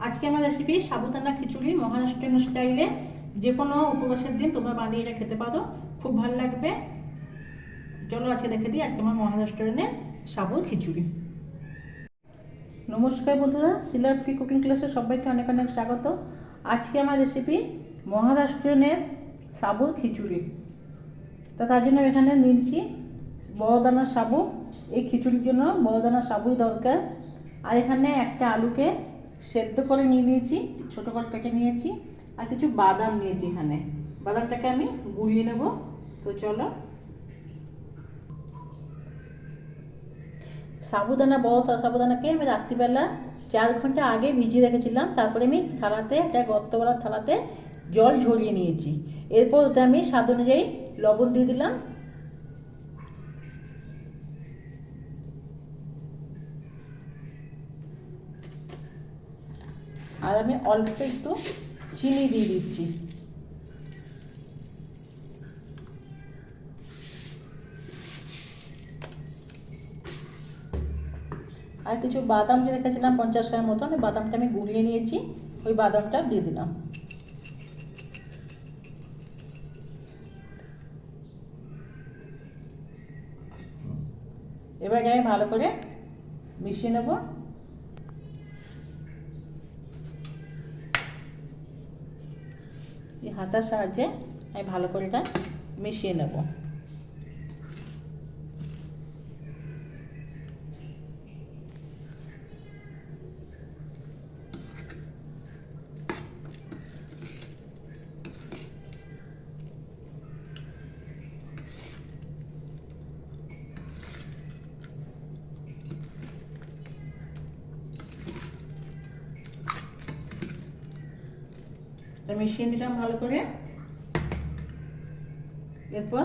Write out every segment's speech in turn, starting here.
আজকে আমার রেসিপি সাবুদানা খিচুড়ি মহারাষ্ট্রিয়ান স্টাইলে। যে কোনো উপবাসের দিন তোমরা বানিয়ে এটা খেতে পারো, খুব ভালো লাগবে। চলো আজকে দেখে দিই আজকে আমার মহারাষ্ট্রিয়ানের সাবু খিচুড়ি। নমস্কার বন্ধুরা, শিলার ফ্রি কুকিং ক্লাসে সবাইকে অনেক অনেক স্বাগত। আজকে আমার রেসিপি মহারাষ্ট্রিয়ানের সাবু খিচুড়ি। তার জন্য এখানে নিয়েছি বড় দানার সাবু। এই খিচুড়ির জন্য বড় দানার সাবুই দরকার। আর এখানে একটা আলুকে সেদ্ধ করে নিয়েছি, ছোটো করে কেটে নিয়েছি। আর কিছু বাদাম নিয়েছি। এখানে বাদামটাকে আমি গুলিয়ে নেব। তো চলো, সাবুদানা বড় সাবুদানাকে আমি রাত্রিবেলা 4 ঘন্টা আগে ভিজিয়ে রেখেছিলাম। তারপরে আমি থালাতে, একটা গর্তওয়ালা থালাতে জল ঝরিয়ে নিয়েছি। এরপর ওতে আমি স্বাদ অনুযায়ী লবণ দিয়ে দিলাম। আর আমি অল্প একটু চিনি দিয়ে দিচ্ছি। আর কিছু বাদাম যে রেখেছিলাম 50 গ্রাম মতো, আমি বাদামটা আমি গুলিয়ে নিয়েছি, ওই বাদামটা দিয়ে দিলাম। এবার আমি ভালো করে মিশিয়ে নেব। এই হাতার সাহায্যে আমি ভালো করে এটা মিশিয়ে নেব। মিশিয়ে নিলাম ভালো করে। এরপর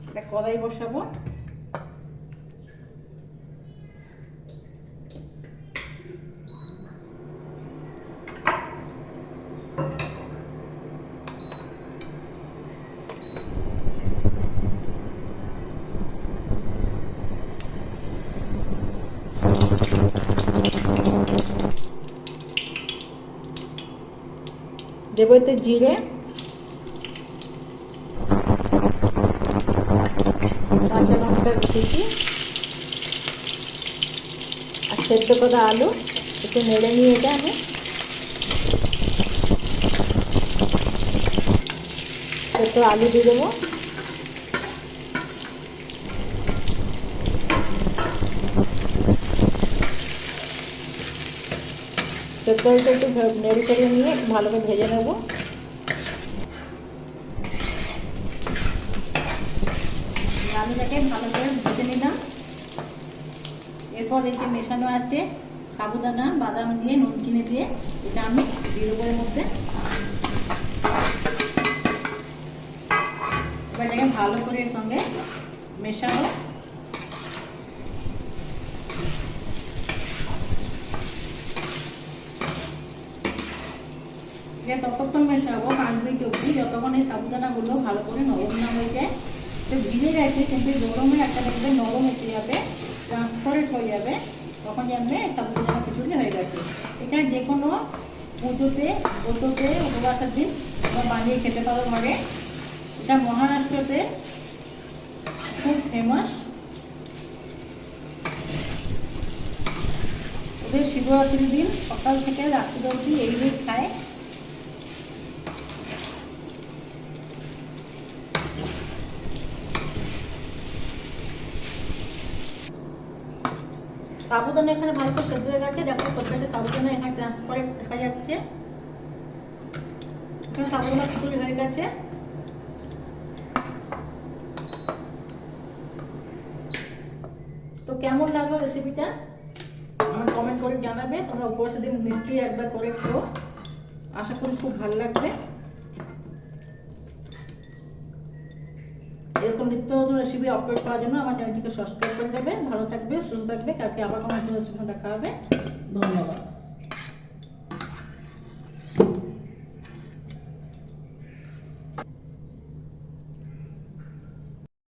একটা কড়াই বসাবো। দেবো এতে জিরে, কাঁচা লঙ্কা কুচি আর সেদ্ধ করা আলু। একটু নেড়ে নিয়ে এটা আমি সেদ্ধ আলু দিয়ে দেবো। সেদ্ধ আলুটা একটু নেড়ে চেড়ে নিয়ে ভালো করে ভেজে নেব। আলুটাকে ভালো করে ভেজে নিলাম। এরপর এতে মেশানো আছে সাবুদানা, বাদাম দিয়ে, নুন চিনি দিয়ে। এটা আমি দিয়ে দেবো এর মধ্যে। এবার এটাকে ভালো করে এর সঙ্গে মেশাবো। এটা ততক্ষণ মেশাবো 5 মিনিট অবধি, যতক্ষণ এই সাবুদানাগুলো ভালো করে নরম না হয়ে যায়। তো ভিজে গেছে কিন্তু গরমে একটা দেখবে নরম এসে যাবে, ট্রান্সপারেন্ট হয়ে যাবে, তখন জানবে সাবুদানা খিচুড়ি হয়ে গেছে। এটা যে কোনো পুজোতে, ব্রততে, উপবাসের দিন তোমরা বানিয়ে খেতে পারো ঘরে। এটা মহারাষ্ট্রতে খুব ফেমাস। ওদের শিবরাত্রির দিন সকাল থেকে রাত্রি অবধি এই খায়। সাবুদানা এখানে ভালো করে সেদ্ধ হয়ে গেছে। দেখো প্রত্যেকটা সাবুদানা এখানে ট্রান্সপারেন্ট দেখা যাচ্ছে। এখানে সাবুদানা খিচুড়ি হয়ে গেছে। তো কেমন লাগলো রেসিপিটা আমার কমেন্ট করে জানাবে। তোমরা উপবাসের দিন নিশ্চয়ই একবার করে খেও, আশা করি খুব ভালো লাগবে। এরকম নিত্য নতুন রেসিপি আপলোড করার জন্য আমার চ্যানেলটিকে সাবস্ক্রাইব করে দেবে। ভালো থাকবে, সুস্থ থাকবে। কালকে আবার কোনো নতুন রেসিপি দেখা হবে। ধন্যবাদ।